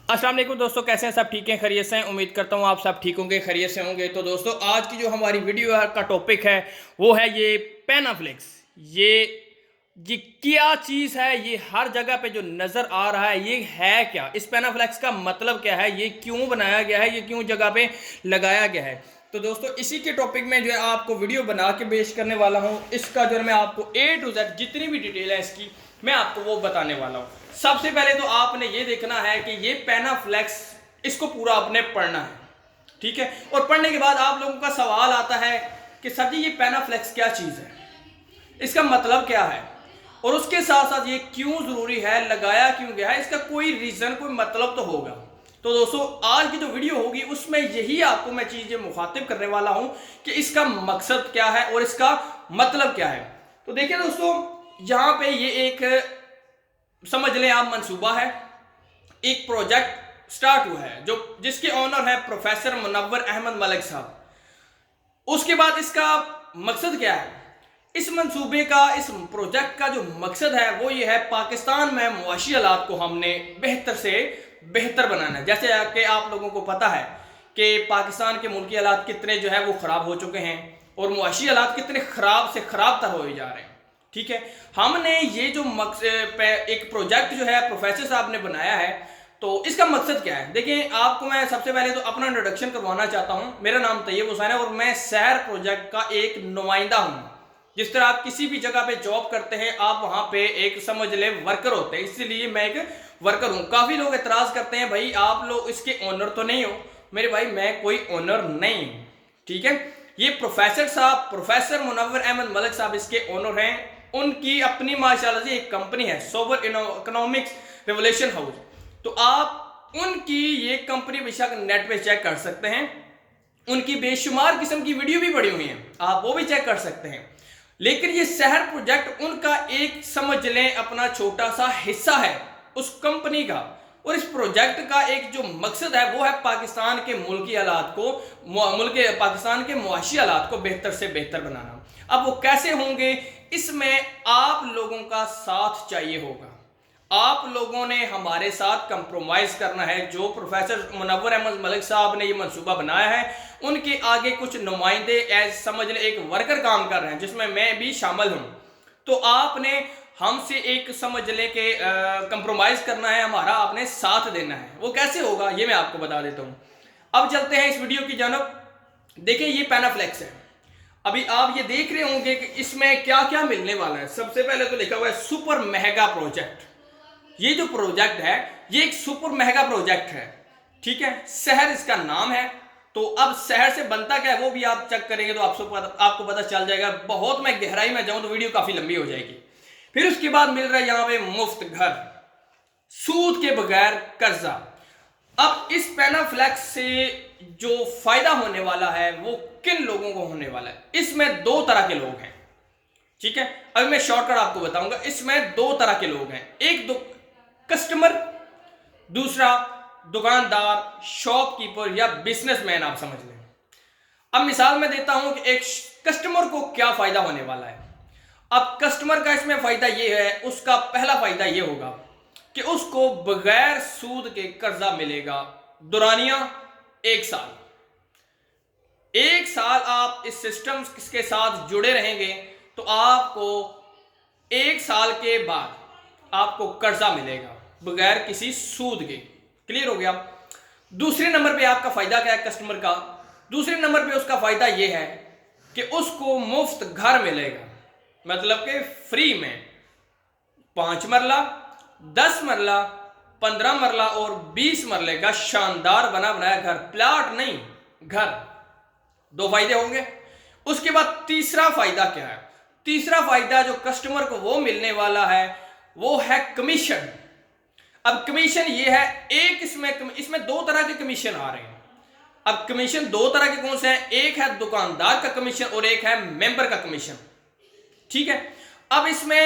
अस्सलाम वालेकुम दोस्तों, कैसे हैं सब? ठीक हैं, खैरियत से हैं? उम्मीद करता हूँ आप सब ठीक होंगे, खैरियत से होंगे। तो दोस्तों आज की जो हमारी वीडियो का टॉपिक है वो है ये पैनाफ्लेक्स। ये क्या चीज़ है? ये हर जगह पे जो नज़र आ रहा है ये है क्या? इस पैनाफ्लेक्स का मतलब क्या है? ये क्यों बनाया गया है? ये क्यों जगह पे लगाया गया है? तो दोस्तों इसी के टॉपिक में जो है आपको वीडियो बना के पेश करने वाला हूँ। इसका जो है मैं आपको A to Z जितनी भी डिटेल है इसकी मैं आपको वो बताने वाला हूँ। सबसे पहले तो आपने ये देखना है कि ये पैनाफ्लेक्स इसको पूरा आपने पढ़ना है, ठीक है। और पढ़ने के बाद आप लोगों का सवाल आता है कि सर जी ये पैनाफ्लेक्स क्या चीज़ है, इसका मतलब क्या है, और उसके साथ साथ ये क्यों ज़रूरी है, लगाया क्यों गया है, इसका कोई रीज़न कोई मतलब तो होगा। तो दोस्तों आज की जो वीडियो होगी उसमें यही आपको मैं चीज़ें मुखातिब करने वाला हूं कि इसका मकसद क्या है और इसका मतलब क्या है। तो देखिए दोस्तों, यहां पे ये एक समझ लें आप मंसूबा है, एक प्रोजेक्ट स्टार्ट हुआ है जो जिसके ऑनर है प्रोफेसर मुनव्वर अहमद मलिक साहब। उसके बाद इसका मकसद क्या है? इस मंसूबे का, इस प्रोजेक्ट का जो मकसद है वो ये है, पाकिस्तान में मुआशी हालात को हमने बेहतर से बेहतर बनाना है। जैसे कि आप लोगों को पता है कि पाकिस्तान के मुल्की हालात कितने जो है वो ख़राब हो चुके हैं और मुआशी हालात कितने ख़राब से ख़राब तर हो जा रहे हैं, ठीक है। हमने ये जो एक प्रोजेक्ट जो है प्रोफेसर साहब ने बनाया है, तो इसका मकसद क्या है? देखिए आपको मैं सबसे पहले तो अपना इंट्रोडक्शन करवाना चाहता हूँ। मेरा नाम तैयब हुसैन है और मैं शहर प्रोजेक्ट का एक नुमाइंदा हूँ। जिस तरह आप किसी भी जगह पे जॉब करते हैं, आप वहां पे एक समझ ले वर्कर होते हैं, इसीलिए मैं एक वर्कर हूं। काफी लोग एतराज करते हैं, भाई आप लोग इसके ओनर तो नहीं हो। मेरे भाई मैं कोई ओनर नहीं हूं, ठीक है। ये प्रोफेसर साहब, प्रोफेसर मुनव्वर अहमद मलिक साहब इसके ओनर हैं। उनकी अपनी माशाल्लाह से एक कंपनी है, सोबर इकोनॉमिक्स रेवोल्यूशन हाउस। तो आप उनकी ये कंपनी बेशक नेट पे चेक कर सकते हैं। उनकी बेशुमार किस्म की वीडियो भी पड़ी हुई हैं, आप वो भी चेक कर सकते हैं। लेकिन ये शहर प्रोजेक्ट उनका एक समझ लें अपना छोटा सा हिस्सा है उस कंपनी का। और इस प्रोजेक्ट का एक जो मकसद है वो है पाकिस्तान के मुल्की हालात को, पाकिस्तान के मुआशी हालात को बेहतर से बेहतर बनाना। अब वो कैसे होंगे, इसमें आप लोगों का साथ चाहिए होगा। आप लोगों ने हमारे साथ कंप्रोमाइज करना है। जो प्रोफेसर मुनव्वर अहमद मलिक साहब ने ये मंसूबा बनाया है, उनके आगे कुछ नुमाइंदे एज समझ ले एक वर्कर काम कर रहे हैं, जिसमें मैं भी शामिल हूं। तो आपने हमसे एक समझ ले के कंप्रोमाइज करना है, हमारा आपने साथ देना है। वो कैसे होगा ये मैं आपको बता देता हूं। अब चलते हैं इस वीडियो की जानब। देखिए ये पैनाफ्लेक्स है। अभी आप ये देख रहे होंगे कि इसमें क्या क्या मिलने वाला है। सबसे पहले तो लिखा हुआ है सुपर महंगा प्रोजेक्ट। ये जो प्रोजेक्ट है ये एक सुपर महंगा प्रोजेक्ट है, ठीक है। शहर इसका नाम है। तो अब शहर से बनता क्या है वो भी आप चेक करेंगे तो आपको पता चल जाएगा। बहुत मैं गहराई में जाऊं तो वीडियो काफी लंबी हो जाएगी। फिर उसके बाद मिल रहा है यहां पे मुफ्त घर, सूद के बगैर कर्जा। अब इस पैनाफ्लेक्स से जो फायदा होने वाला है वो किन लोगों को होने वाला है? इसमें दो तरह के लोग हैं, ठीक है। अभी मैं शॉर्टकट आपको बताऊंगा। इसमें दो तरह के लोग हैं, एक कस्टमर, दूसरा दुकानदार, शॉपकीपर या बिजनेसमैन, आप समझ लें। अब मिसाल मैं देता हूं कि एक कस्टमर को क्या फायदा होने वाला है। अब कस्टमर का इसमें फायदा ये है, उसका पहला फायदा ये होगा कि उसको बगैर सूद के कर्जा मिलेगा। दुरानिया 1 साल। 1 साल आप इस सिस्टम के साथ जुड़े रहेंगे तो आपको 1 साल के बाद आपको कर्जा मिलेगा बगैर किसी सूद के। क्लियर हो गया? दूसरे नंबर पे आपका फायदा क्या है कस्टमर का? दूसरे नंबर पे उसका फायदा यह है कि उसको मुफ्त घर मिलेगा, मतलब कि फ्री में 5 मरला, 10 मरला, 15 मरला और 20 मरले का शानदार बना बनाया घर, प्लाट नहीं घर। 2 फायदे होंगे। उसके बाद तीसरा फायदा क्या है? तीसरा फायदा जो कस्टमर को वो मिलने वाला है वो है कमीशन। अब कमीशन ये है, एक इसमें 2 तरह के कमीशन आ रहे हैं। अब कमीशन 2 तरह के कौन से हैं? एक है दुकानदार का कमीशन और एक है मेंबर का कमीशन, ठीक है। अब इसमें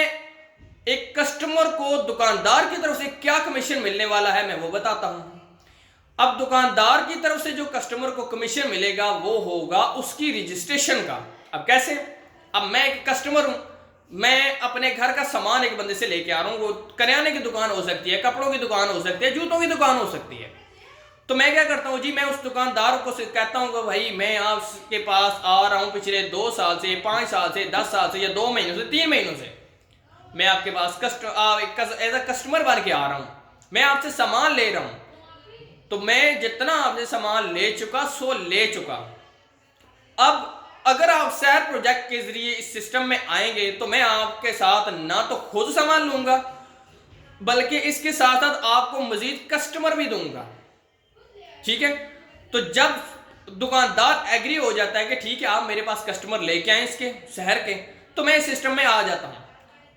एक कस्टमर को दुकानदार की तरफ से क्या कमीशन मिलने वाला है मैं वो बताता हूं। अब दुकानदार की तरफ से जो कस्टमर को कमीशन मिलेगा वो होगा उसकी रजिस्ट्रेशन का। अब कैसे? अब मैं एक कस्टमर हूं, मैं अपने घर का सामान एक बंदे से लेके आ रहा हूँ, वो करियाने की दुकान हो सकती है, कपड़ों की दुकान हो सकती है, जूतों की दुकान हो सकती है। तो मैं क्या करता हूँ जी, मैं उस दुकानदार को कहता हूँ कि भाई मैं आपके पास आ रहा हूँ पिछले 2 साल से, 5 साल से, 10 साल से, या 2 महीनों से, 3 महीनों से मैं आपके पास एज अ कस्टमर बन के आ रहा हूँ, मैं आपसे सामान ले रहा हूँ। तो मैं जितना आपसे सामान ले चुका सो ले चुका। अब अगर आप शहर प्रोजेक्ट के जरिए इस सिस्टम में आएंगे तो मैं आपके साथ ना तो खुद सामान लूंगा, बल्कि इसके साथ साथ आपको मजीद कस्टमर भी दूंगा। ठीक है, तो जब दुकानदार एग्री हो जाता है कि ठीक है आप मेरे पास कस्टमर लेके आए इसके शहर के, तो मैं इस सिस्टम में आ जाता हूं।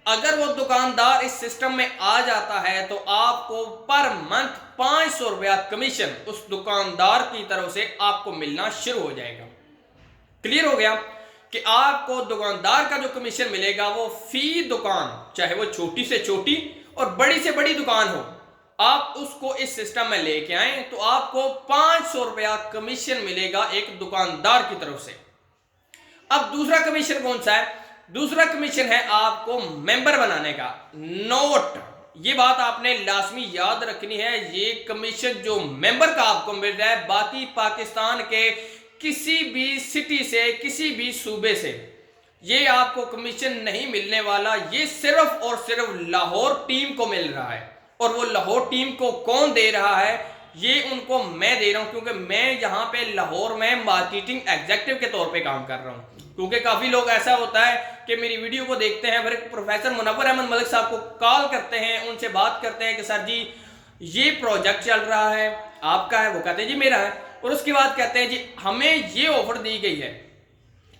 अगर वो दुकानदार इस सिस्टम में आ जाता है तो आपको पर मंथ 500 रुपया कमीशन उस दुकानदार की तरफ से आपको मिलना शुरू हो जाएगा। क्लियर हो गया कि आपको दुकानदार का जो कमीशन मिलेगा वो फी दुकान, चाहे वो छोटी से छोटी और बड़ी से बड़ी दुकान हो, आप उसको इस सिस्टम में लेके आए तो आपको 500 रुपया कमीशन मिलेगा एक दुकानदार की तरफ से। अब दूसरा कमीशन कौन सा है? दूसरा कमीशन है आपको मेंबर बनाने का। नोट, ये बात आपने लाजमी याद रखनी है, ये कमीशन जो मेंबर का आपको मिल रहा है बाकी पाकिस्तान के किसी भी सिटी से, किसी भी सूबे से ये आपको कमीशन नहीं मिलने वाला। ये सिर्फ और सिर्फ लाहौर टीम को मिल रहा है। और वो लाहौर टीम को कौन दे रहा है? ये उनको मैं दे रहा हूं, क्योंकि मैं यहाँ पे लाहौर में मार्केटिंग एग्जेक्टिव के तौर पे काम कर रहा हूँ। क्योंकि काफी लोग ऐसा होता है कि मेरी वीडियो को देखते हैं, फिर प्रोफेसर मुनव्वर अहमद मलिक साहब को कॉल करते हैं, उनसे बात करते हैं कि सर जी ये प्रोजेक्ट चल रहा है, आपका है? वो कहते हैं जी मेरा है। और उसके बाद कहते हैं जी हमें ये ऑफर दी गई है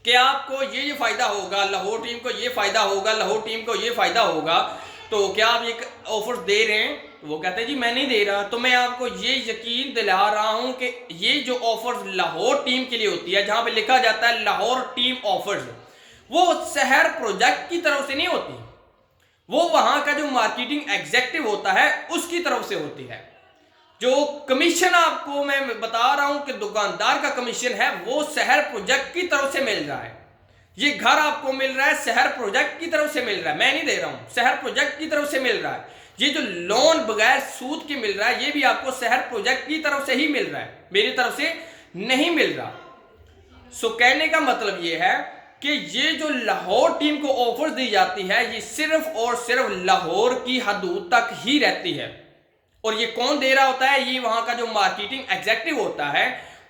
कि आपको ये फायदा होगा, लाहौर टीम को ये फायदा होगा, लाहौर टीम को ये फायदा होगा, तो क्या आप ये ऑफर दे रहे हैं? वो कहते हैं जी मैं नहीं दे रहा। तो मैं आपको ये यकीन दिला रहा हूं कि ये जो ऑफर लाहौर टीम के लिए होती है, जहां पे लिखा जाता है लाहौर टीम ऑफर्स, वो शहर प्रोजेक्ट की तरफ से नहीं होती, वो वहां का जो मार्केटिंग एग्जेक्टिव होता है उसकी तरफ से होती है। जो कमीशन आपको मैं बता रहा हूं कि दुकानदार का कमीशन है, वो शहर प्रोजेक्ट की तरफ से मिल रहा है। ये घर आपको मिल रहा है शहर प्रोजेक्ट की तरफ से मिल रहा है, मैं नहीं दे रहा हूं, शहर प्रोजेक्ट की तरफ से मिल रहा है। ये जो लोन बगैर सूद के मिल रहा है, ये भी आपको शहर प्रोजेक्ट की तरफ से ही मिल रहा है, मेरी तरफ से नहीं मिल रहा। सो कहने का मतलब ये है कि ये जो लाहौर टीम को ऑफर दी जाती है, ये सिर्फ और सिर्फ लाहौर की हदूद तक ही रहती है। और ये कौन दे रहा होता है? ये वहां का जो मार्केटिंग एग्जेक्टिव होता है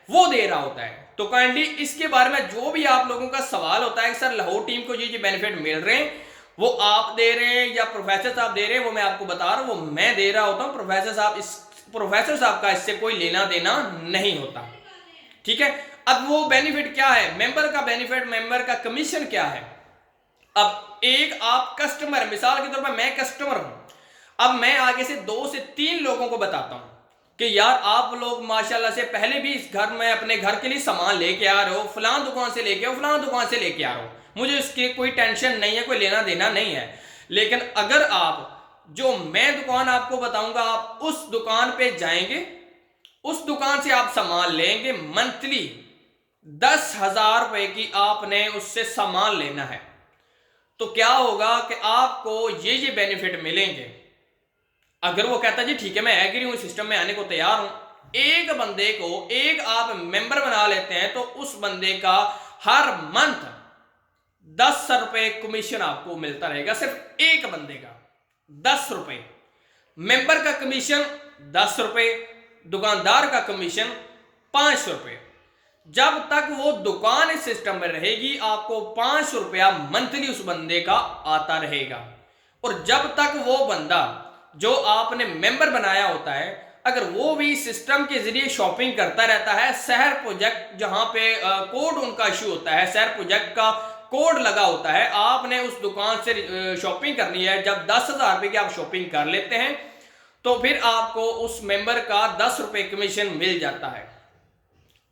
वो दे रहा होता है। तो काइंडली इसके बारे में जो भी आप लोगों का सवाल होता है कि सर लाहौर टीम को ये बेनिफिट मिल रहे हैं, वो आप दे रहे हैं या प्रोफेसर साहब दे रहे हैं, वो मैं आपको बता रहा हूं, वो मैं दे रहा होता हूं। प्रोफेसर साहब का इससे कोई लेना देना नहीं होता। ठीक है, अब वो बेनिफिट क्या है? मेंबर का बेनिफिट, मेंबर का कमीशन क्या है? अब एक आप कस्टमर, मिसाल के तौर पर मैं कस्टमर हूं, अब मैं आगे से 2 से 3 लोगों को बताता हूं कि यार आप लोग माशाल्लाह से पहले भी इस घर में अपने घर के लिए सामान लेके आ रहे हो, फलां दुकान से लेके आओ, फलां दुकान से लेके आ रहे हो, मुझे इसकी कोई टेंशन नहीं है, कोई लेना देना नहीं है। लेकिन अगर आप जो मैं दुकान आपको बताऊंगा, आप उस दुकान पे जाएंगे, उस दुकान से आप सामान लेंगे, मंथली 10,000 रुपए की आपने उससे सामान लेना है, तो क्या होगा कि आपको ये बेनिफिट मिलेंगे। अगर वो कहता जी ठीक है मैं एग्री हूं, सिस्टम में आने को तैयार हूं, एक बंदे को एक आप मेंबर बना लेते हैं तो उस बंदे का हर मंथ 10 रुपए कमीशन आपको मिलता रहेगा। सिर्फ एक बंदे का 10 रुपए, मेंबर का कमीशन 10 रुपए, दुकानदार का कमीशन 500 रुपए। जब तक वो दुकान इस सिस्टम में रहेगी आपको 500 रुपया मंथली उस बंदे का आता रहेगा। और जब तक वो बंदा जो आपने मेंबर बनाया होता है, अगर वो भी सिस्टम के जरिए शॉपिंग करता रहता है, शहर प्रोजेक्ट जहां पे कोड उनका इशू होता है, शहर प्रोजेक्ट का कोड लगा होता है, आपने उस दुकान से शॉपिंग करनी है, जब 10,000 रुपए की आप शॉपिंग कर लेते हैं तो फिर आपको उस मेंबर का 10 रुपए कमीशन मिल जाता है।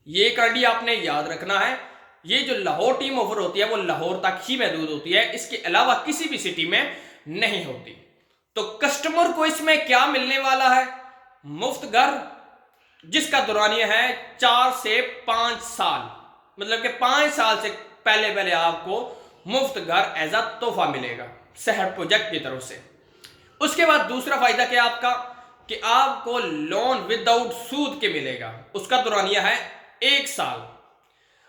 ये कंडी आपने याद रखना है। ये जो लाहौर टीम ऑफर होती है वो लाहौर तक ही महदूद होती है, इसके अलावा किसी भी सिटी में नहीं होती। तो कस्टमर को इसमें क्या मिलने वाला है? मुफ्त घर जिसका दुरानिया है 4 से 5 साल, मतलब कि 5 साल से पहले आपको मुफ्त घर एज अ तोहफा मिलेगा सेहत प्रोजेक्ट की तरफ से। उसके बाद दूसरा फायदा क्या आपका कि आपको लोन विदाउट सूद के मिलेगा, उसका दुरानिया है 1 साल।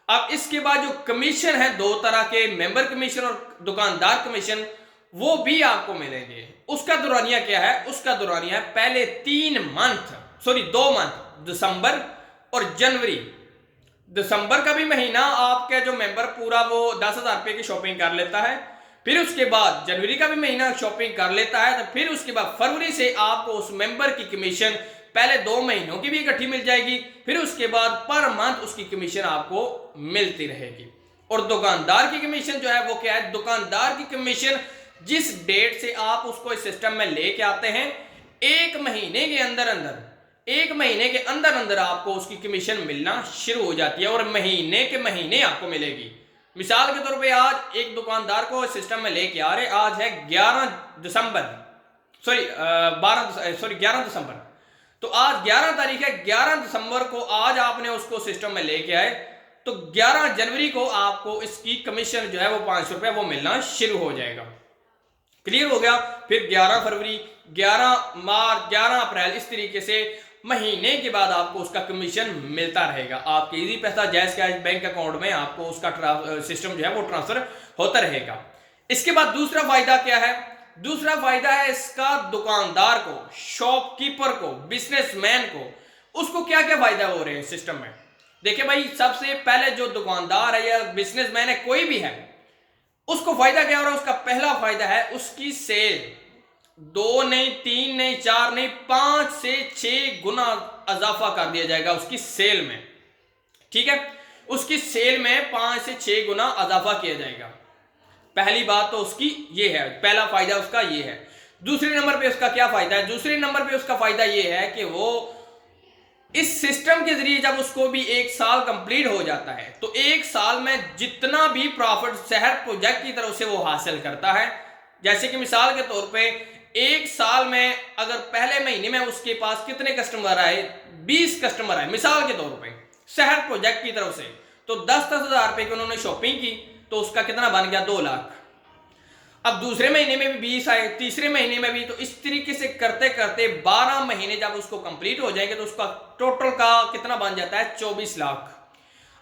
अब इसके बाद जो कमीशन है 2 तरह के, मेंबर कमीशन और दुकानदार कमीशन, वो भी आपको मिलेंगे। उसका दुरानिया क्या है? उसका दुरानिया है पहले 2 मंथ दिसंबर और जनवरी। दिसंबर का भी महीना आपका जो मेंबर पूरा वो 10,000 रुपए की शॉपिंग कर लेता है, फिर उसके बाद जनवरी का भी महीना शॉपिंग कर लेता है, तो फिर उसके बाद फरवरी से आपको उस मेंबर की कमीशन पहले 2 महीनों की भी इकट्ठी मिल जाएगी, फिर उसके बाद पर मंथ उसकी कमीशन आपको मिलती रहेगी। और दुकानदार की कमीशन जो है वो क्या है? दुकानदार की कमीशन जिस डेट से आप उसको इस सिस्टम में लेके आते हैं, 1 महीने के अंदर अंदर आपको उसकी कमीशन मिलना शुरू हो जाती है और महीने के महीने आपको मिलेगी। मिसाल के तौर पे आज एक दुकानदार को सिस्टम में लेके आ रहे, आज है 11 दिसंबर, 11 दिसंबर, तो आज 11 तारीख है। 11 दिसंबर को आज आपने उसको सिस्टम में लेके आए, तो 11 जनवरी को आपको इसकी कमीशन जो है वो 500 रुपये वो मिलना शुरू हो जाएगा। क्लियर हो गया? फिर 11 फरवरी, 11 मार्च, 11 अप्रैल, इस तरीके से महीने के बाद आपको उसका कमीशन मिलता रहेगा। आपके इजी पैसा जैज कैश बैंक अकाउंट में आपको उसका सिस्टम जो है वो ट्रांसफर होता रहेगा। इसके बाद दूसरा फायदा क्या है? दूसरा फायदा है इसका दुकानदार को, शॉपकीपर को, बिजनेसमैन को, उसको क्या क्या फायदा हो रहे हैं सिस्टम में। देखिए भाई, सबसे पहले जो दुकानदार है या बिजनेसमैन है, कोई भी है, उसको फायदा क्या हो रहा है? उसका पहला फायदा है उसकी सेल 2 नहीं, 3 नहीं, 4 नहीं, 5 से 6 गुना इजाफा कर दिया जाएगा उसकी सेल में। ठीक है, उसकी सेल में 5 से 6 गुना इजाफा किया जाएगा। पहली बात तो उसकी ये है, पहला फायदा उसका ये है। दूसरे नंबर पे उसका क्या फायदा है? दूसरे नंबर पे उसका फायदा ये है कि वो इस सिस्टम के जरिए जब उसको भी 1 साल कंप्लीट हो जाता है, तो 1 साल में जितना भी प्रॉफिट सेहत प्रोजेक्ट की तरफ से वो हासिल करता है, जैसे कि मिसाल के तौर पे 1 साल में अगर पहले महीने में उसके पास कितने कस्टमर आए? 20 कस्टमर आए मिसाल के तौर पे सेहत प्रोजेक्ट की तरफ से, तो 10-10 हजार रुपए की उन्होंने शॉपिंग की, तो उसका कितना बन गया? 2 लाख। अब दूसरे महीने में भी 20 आए, तीसरे महीने में भी, तो इस तरीके से करते करते 12 महीने जब उसको कंप्लीट हो जाएंगे तो उसका टोटल का कितना बन जाता है? 24 लाख।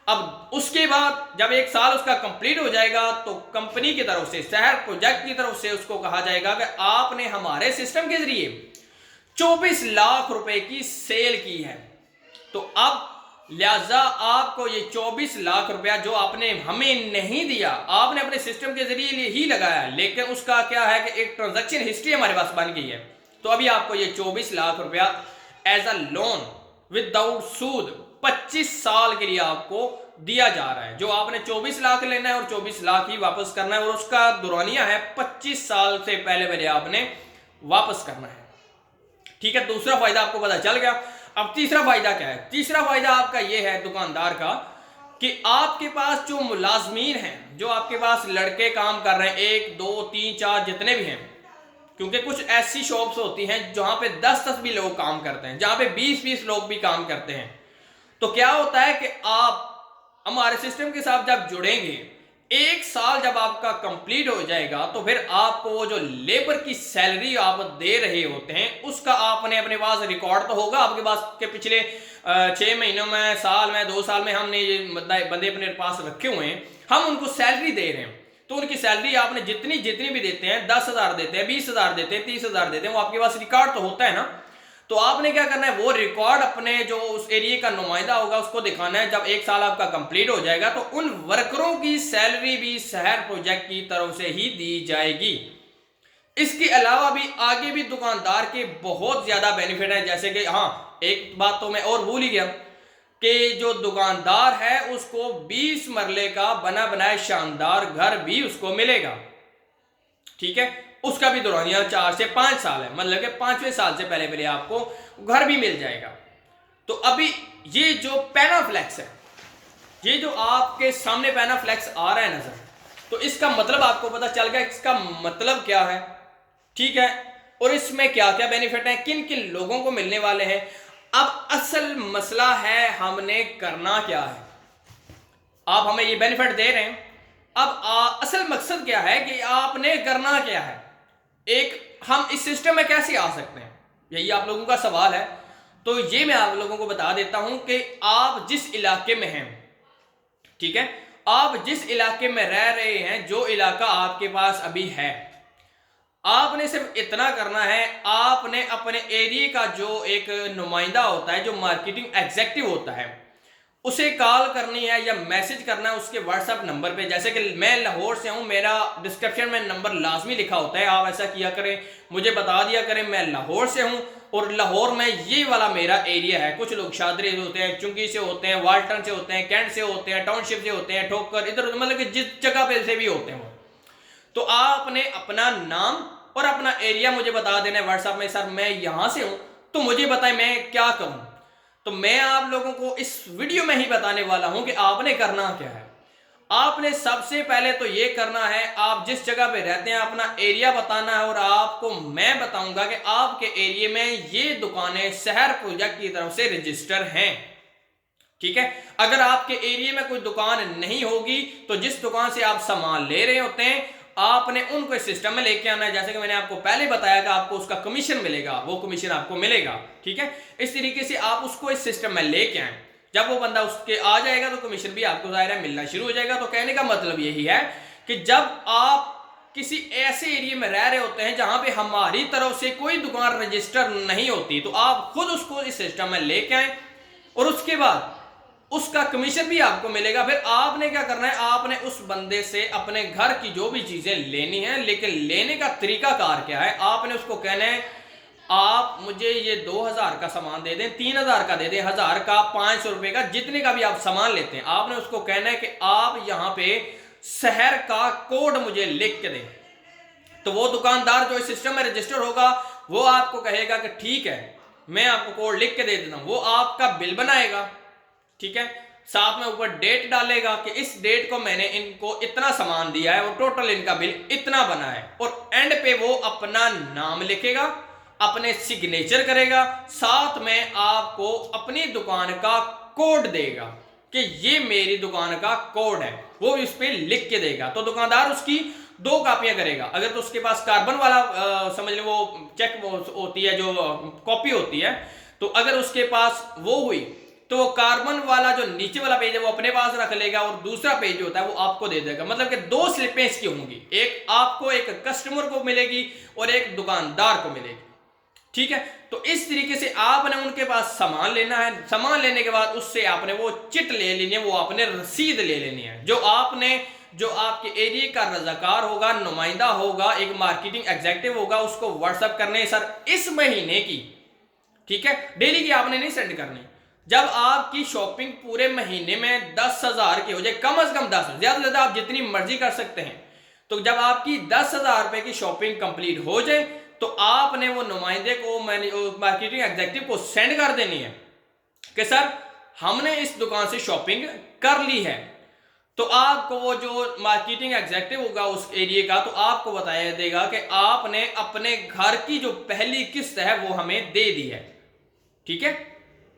अब उसके बाद जब 1 साल उसका कंप्लीट हो जाएगा तो कंपनी की तरफ से, शहर प्रोजेक्ट की तरफ से उसको कहा जाएगा कि आपने हमारे सिस्टम के जरिए 24 लाख रुपए की सेल की है, तो अब लिहाजा आपको ये 24 लाख रुपया जो आपने हमें नहीं दिया, आपने अपने सिस्टम के जरिए ही लगाया, लेकिन उसका क्या है कि एक ट्रांजैक्शन हिस्ट्री हमारे पास बन गई है, तो अभी आपको ये 24 लाख रुपया एज अ लोन विदाउट सूद 25 साल के लिए आपको दिया जा रहा है। जो आपने 24 लाख लेना है और 24 लाख ही वापस करना है, और उसका दुरानिया है 25 साल से पहले आपने वापस करना है। ठीक है, दूसरा फायदा आपको पता चल गया। अब तीसरा फायदा क्या है? तीसरा फायदा आपका यह है दुकानदार का कि आपके पास जो मुलाजमीन हैं, जो आपके पास लड़के काम कर रहे हैं, 1 2 3 4 जितने भी हैं, क्योंकि कुछ ऐसी शॉप्स होती हैं जहां पे 10-10 भी लोग काम करते हैं, जहां पे 20-20 लोग भी काम करते हैं, तो क्या होता है कि आप हमारे सिस्टम के साथ जब जुड़ेंगे, 1 साल जब आपका कंप्लीट हो जाएगा, तो फिर आपको वो जो लेबर की सैलरी आप दे रहे होते हैं उसका आपने अपने पास रिकॉर्ड तो होगा आपके पास के पिछले 6 महीनों में, साल में, 2 साल में हमने ये बंदे अपने पास रखे हुए हैं, हम उनको सैलरी दे रहे हैं, तो उनकी सैलरी आपने जितनी भी देते हैं, 10,000 देते हैं, 20,000 देते हैं, 30,000 देते हैं, वो आपके पास रिकॉर्ड तो होता है ना। तो आपने क्या करना है, वो रिकॉर्ड अपने जो उस एरिया का नुमाइंदा होगा उसको दिखाना है। जब 1 साल आपका कंप्लीट हो जाएगा तो उन वर्करों की सैलरी भी शहर प्रोजेक्ट की तरफ से ही दी जाएगी। इसके अलावा भी आगे भी दुकानदार के बहुत ज्यादा बेनिफिट है, जैसे कि हाँ, एक बात तो मैं और भूल ही गया कि जो दुकानदार है उसको 20 मरले का बना बनाया शानदार घर भी उसको मिलेगा। ठीक है, उसका भी दुरानिया 4 से 5 साल है, मतलब कि 5वें साल से पहले आपको घर भी मिल जाएगा। तो अभी ये जो पैनाफ्लेक्स है, ये जो आपके सामने पैनाफ्लेक्स आ रहा है नजर, तो इसका मतलब आपको पता चल गया इसका मतलब क्या है। ठीक है, और इसमें क्या क्या बेनिफिट है, किन किन लोगों को मिलने वाले हैं। अब असल मसला है हमने करना क्या है। आप हमें ये बेनिफिट दे रहे हैं, अब असल मकसद क्या है कि आपने करना क्या है, एक हम इस सिस्टम में कैसे आ सकते हैं, यही आप लोगों का सवाल है। तो ये मैं आप लोगों को बता देता हूं कि आप जिस इलाके में हैं, ठीक है, आप जिस इलाके में रह रहे हैं, जो इलाका आपके पास अभी है, आपने सिर्फ इतना करना है, आपने अपने एरिया का जो एक नुमाइंदा होता है, जो मार्केटिंग एग्जेक्टिव होता है, उसे कॉल करनी है या मैसेज करना है उसके व्हाट्सएप नंबर पे। जैसे कि मैं लाहौर से हूं, मेरा डिस्क्रिप्शन में नंबर लाजमी लिखा होता है, आप ऐसा किया करें, मुझे बता दिया करें मैं लाहौर से हूं और लाहौर में ये वाला मेरा एरिया है। कुछ लोग शादरी होते हैं, चुंगी से होते हैं, वाल्टन से होते हैं, कैंट से होते हैं, टाउनशिप से होते हैं, ठोकर, इधर मतलब कि जिस जगह पे से भी होते हैं। तो आपने अपना नाम और अपना एरिया मुझे बता देना है व्हाट्सएप में, सर मैं यहां से हूं तो मुझे बताएं मैं क्या करूं। तो मैं आप लोगों को इस वीडियो में ही बताने वाला हूं कि आपने करना क्या है। आपने सबसे पहले तो ये करना है, आप जिस जगह पे रहते हैं अपना एरिया बताना है और आपको मैं बताऊंगा कि आपके एरिया में ये दुकानें शहर प्रोजेक्ट की तरफ से रजिस्टर हैं, ठीक है। अगर आपके एरिया में कोई दुकान नहीं होगी तो जिस दुकान से आप सामान ले रहे होते हैं आपने उनको इस सिस्टम में लेके आना है। जैसे कि मैंने आपको पहले बताया कि आपको उसका कमीशन मिलेगा, वो कमीशन आपको मिलेगा, ठीक है। इस तरीके से आप उसको इस सिस्टम में लेके आए, जब वो बंदा उसके आ जाएगा तो कमीशन भी आपको जाहिर है मिलना शुरू हो जाएगा। तो कहने का मतलब यही है कि जब आप किसी ऐसे एरिया में रह रहे होते हैं जहां पे हमारी तरफ से कोई दुकान रजिस्टर नहीं होती, तो आप खुद उसको इस सिस्टम में लेके आए और उसके बाद उसका कमीशन भी आपको मिलेगा। फिर आपने क्या करना है, आपने उस बंदे से अपने घर की जो भी चीजें लेनी है, लेकिन लेने का तरीका कार क्या है, आपने उसको कहना है आप मुझे ये 2000 का सामान दे दें, 3000 का दे दें, 1000 का, 500 रुपए का, जितने का भी आप सामान लेते हैं, आपने उसको कहना है कि आप यहां पे शहर का कोड मुझे लिख के दें। तो वो दुकानदार जो इस सिस्टम में रजिस्टर होगा वो आपको कहेगा कि ठीक है मैं आपको कोड लिख के दे देता हूं। वो आपका बिल बनाएगा, ठीक है, साथ में ऊपर डेट डालेगा कि इस डेट को मैंने इनको इतना सामान दिया है और टोटल इनका बिल इतना बना है, और एंड पे वो अपना नाम लिखेगा, अपने सिग्नेचर करेगा, साथ में आपको अपनी दुकान का कोड देगा कि ये मेरी दुकान का कोड है, वो इस पे लिख के देगा। तो दुकानदार उसकी 2 कापियां करेगा। अगर तो उसके पास कार्बन वाला समझ लो वो चेक होती है, जो कॉपी होती है, तो अगर उसके पास वो हुई तो वो कार्बन वाला जो नीचे वाला पेज है वो अपने पास रख लेगा और दूसरा पेज जो होता है वो आपको दे देगा। मतलब कि 2 स्लिपें इसकी होंगी, एक आपको, एक कस्टमर को मिलेगी और एक दुकानदार को मिलेगी, ठीक है। तो इस तरीके से आपने उनके पास सामान लेना है, सामान लेने के बाद उससे आपने वो चिट ले लेनी है, वो आपने रसीद ले लेनी है, जो आपके एरिया का रजाकार होगा, नुमाइंदा होगा, एक मार्केटिंग एग्जेक्टिव होगा, उसको व्हाट्सएप करने सर इस महीने की, ठीक है, डेली की आपने नहीं सेंड करनी। जब आपकी शॉपिंग पूरे महीने में 10,000 की हो जाए, कम से कम 10, ज्यादा से ज्यादा आप जितनी मर्जी कर सकते हैं, तो जब आपकी 10,000 रुपए की शॉपिंग कंप्लीट हो जाए तो आपने वो नुमाइंदे को, मार्केटिंग एग्जेक्टिव को सेंड कर देनी है कि सर हमने इस दुकान से शॉपिंग कर ली है। तो आपको वो जो मार्केटिंग एग्जेक्टिव होगा उस एरिया का, तो आपको बताया देगा कि आपने अपने घर की जो पहली किस्त है वो हमें दे दी है, ठीक है।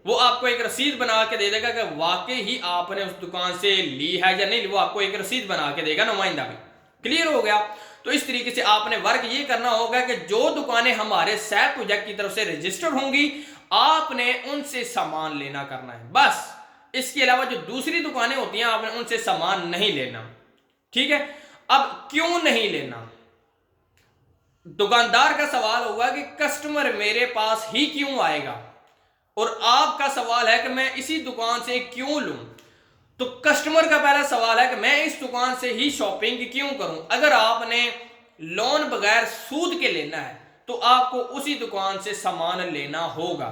वो आपको एक रसीद बना के दे देगा कि वाकई ही आपने उस दुकान से ली है या नहीं, वो आपको एक रसीद बना के देगा नुमाइंदा भी। क्लियर हो गया। तो इस तरीके से आपने वर्क ये करना होगा कि जो दुकानें हमारे सैप प्रोजेक्ट की तरफ से रजिस्टर्ड होंगी आपने उनसे सामान लेना करना है, बस। इसके अलावा जो दूसरी दुकानें होती हैं आपने उनसे सामान नहीं लेना, ठीक है। अब क्यों नहीं लेना, दुकानदार का सवाल होगा कि कस्टमर मेरे पास ही क्यों आएगा, और आपका सवाल है कि मैं इसी दुकान से क्यों लूं। तो कस्टमर का पहला सवाल है कि मैं इस दुकान से ही शॉपिंग क्यों करूं। अगर आपने लोन बगैर सूद के लेना है तो आपको उसी दुकान से सामान लेना होगा।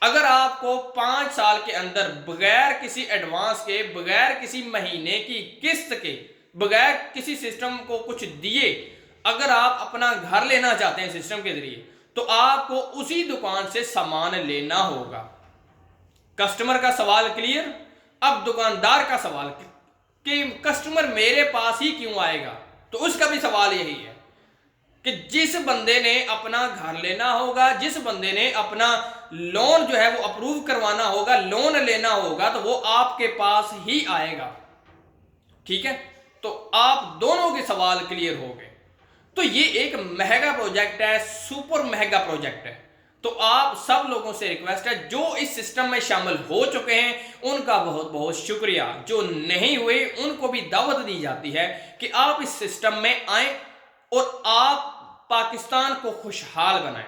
अगर आपको 5 साल के अंदर बगैर किसी एडवांस के, बगैर किसी महीने की किस्त के, बगैर किसी सिस्टम को कुछ दिए अगर आप अपना घर लेना चाहते हैं सिस्टम के जरिए, तो आपको उसी दुकान से सामान लेना होगा। कस्टमर का सवाल क्लियर। अब दुकानदार का सवाल कि कस्टमर मेरे पास ही क्यों आएगा, तो उसका भी सवाल यही है कि जिस बंदे ने अपना घर लेना होगा, जिस बंदे ने अपना लोन जो है वो अप्रूव करवाना होगा, लोन लेना होगा, तो वो आपके पास ही आएगा, ठीक है। तो आप दोनों के सवाल क्लियर हो गए। तो ये एक महंगा प्रोजेक्ट है, सुपर महंगा प्रोजेक्ट है। तो आप सब लोगों से रिक्वेस्ट है, जो इस सिस्टम में शामिल हो चुके हैं उनका बहुत बहुत शुक्रिया, जो नहीं हुए उनको भी दावत दी जाती है कि आप इस सिस्टम में आए और आप पाकिस्तान को खुशहाल बनाएं।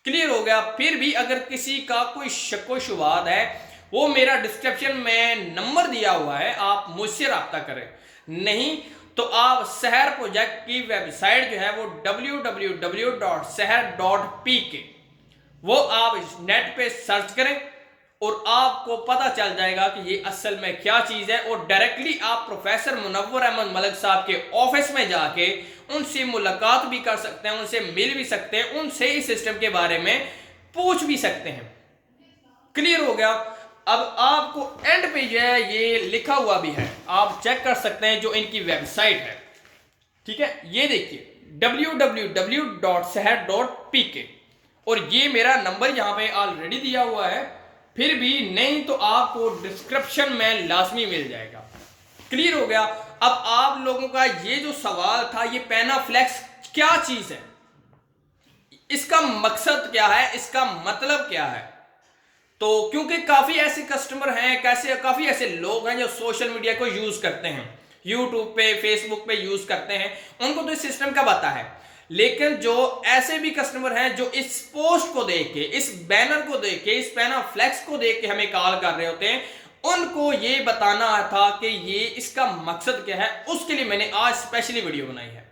क्लियर हो गया। फिर भी अगर किसी का कोई शक शुबात है, वो मेरा डिस्क्रिप्शन में नंबर दिया हुआ है, आप मुझसे रब्ता करें। नहीं तो आप सहर प्रोजेक्ट की वेबसाइट जो है वो www.seher.pk, वो आप नेट पे सर्च करें और आपको पता चल जाएगा कि ये असल में क्या चीज़ है। और डायरेक्टली आप प्रोफेसर मुनव्वर अहमद मलिक साहब के ऑफिस में जाके उनसे मुलाकात भी कर सकते हैं, उनसे मिल भी सकते हैं, उनसे इस सिस्टम के बारे में पूछ भी सकते हैं। क्लियर हो गया। अब आपको एंड पे जो है ये लिखा हुआ भी है, आप चेक कर सकते हैं, जो इनकी वेबसाइट है। ठीक है, ये देखिए www.seher.pk, और ये मेरा नंबर यहाँ पे ऑलरेडी दिया हुआ है। फिर भी नहीं तो आपको डिस्क्रिप्शन में लाजमी मिल जाएगा। क्लियर हो गया। अब आप लोगों का ये जो सवाल था, ये पैनाफ्लेक्स क्या चीज है, इसका मकसद क्या है, इसका मतलब क्या है। तो क्योंकि काफी ऐसे कस्टमर हैं, काफी ऐसे लोग हैं जो सोशल मीडिया को यूज करते हैं, यूट्यूब पे फेसबुक पे यूज करते हैं, उनको तो इस सिस्टम का पता है। लेकिन जो ऐसे भी कस्टमर हैं जो इस पोस्ट को देख के, इस बैनर को देख के, इस पैनाफ्लेक्स को देख के हमें कॉल कर रहे होते हैं, उनको ये बताना था कि ये इसका मकसद क्या है। उसके लिए मैंने आज स्पेशली वीडियो बनाई है,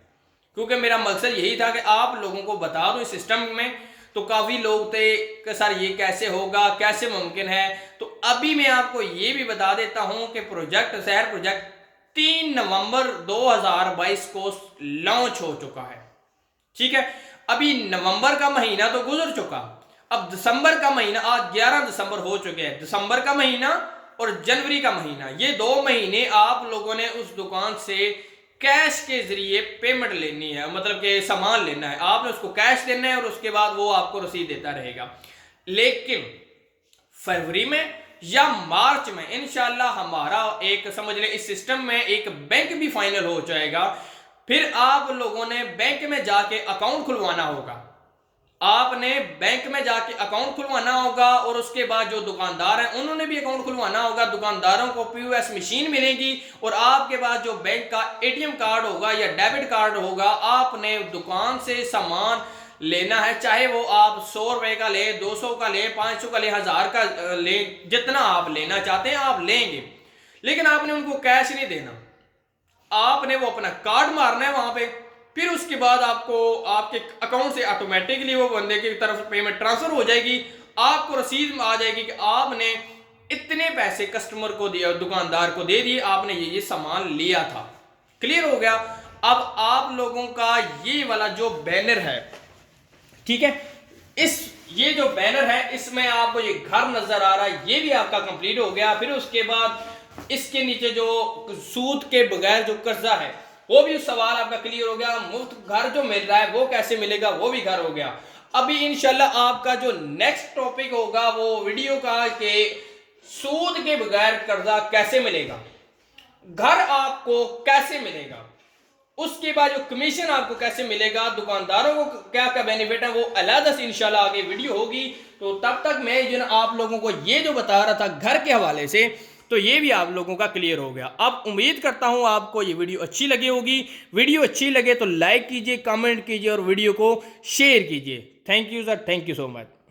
क्योंकि मेरा मकसद यही था कि आप लोगों को बता दूं इस सिस्टम में। तो काफ़ी लोग थे कि सर ये कैसे होगा, कैसे मुमकिन है। तो अभी मैं आपको ये भी बता देता हूं कि सहर प्रोजेक्ट 3 नवंबर 2022 को लॉन्च हो चुका है। ठीक है, अभी नवंबर का महीना तो गुजर चुका, अब दिसंबर का महीना, आज 11 दिसंबर हो चुके हैं। दिसंबर का महीना और जनवरी का महीना, ये 2 महीने आप लोगों ने उस दुकान से कैश के जरिए पेमेंट लेनी है, मतलब कि सामान लेना है, आपने उसको कैश देना है और उसके बाद वो आपको रसीद देता रहेगा। लेकिन फरवरी में या मार्च में इंशाल्लाह हमारा एक, समझ लें, इस सिस्टम में एक बैंक भी फाइनल हो जाएगा। फिर आप लोगों ने बैंक में जाके अकाउंट खुलवाना होगा, आपने बैंक में जाके अकाउंट खुलवाना होगा, और उसके बाद जो दुकानदार हैं उन्होंने भी अकाउंट खुलवाना होगा। दुकानदारों को पीओएस मशीन मिलेगी और आपके पास जो बैंक का एटीएम कार्ड होगा या डेबिट कार्ड होगा, आपने दुकान से सामान लेना है, चाहे वो आप 100 रुपए का ले, 200 का ले, 500 का ले, 1000 का ले, जितना आप लेना चाहते हैं आप लेंगे। लेकिन आपने उनको कैश नहीं देना, आपने वो अपना कार्ड मारना है वहां पे। फिर उसके बाद आपको आपके अकाउंट से ऑटोमेटिकली वो बंदे की तरफ पेमेंट ट्रांसफर हो जाएगी, आपको रसीद आ जाएगी कि आपने इतने पैसे कस्टमर को दिया, दुकानदार को दे दिए, आपने ये सामान लिया था। क्लियर हो गया। अब आप लोगों का ये वाला जो बैनर है, ठीक है, ये जो बैनर है इसमें आपको ये घर नजर आ रहा है, ये भी आपका कंप्लीट हो गया। फिर उसके बाद इसके नीचे जो सूद के बगैर जो कर्जा है, वो भी सवाल आपका क्लियर हो गया। मुफ्त घर जो मिल रहा है वो कैसे मिलेगा, वो भी घर हो गया। अभी इंशाल्लाह आपका जो नेक्स्ट टॉपिक होगा वो वीडियो का कि सूद के बगैर कर्जा कैसे मिलेगा, घर आपको कैसे मिलेगा, उसके बाद जो कमीशन आपको कैसे मिलेगा, दुकानदारों को क्या क्या बेनिफिट है, वो अलग से इंशाल्लाह आगे वीडियो होगी। तो तब तक मैं जो आप लोगों को ये जो बता रहा था घर के हवाले से, तो ये भी आप लोगों का क्लियर हो गया। अब उम्मीद करता हूँ आपको ये वीडियो अच्छी लगी होगी। वीडियो अच्छी लगे तो लाइक कीजिए, कमेंट कीजिए और वीडियो को शेयर कीजिए। Thank you sir, thank you so much.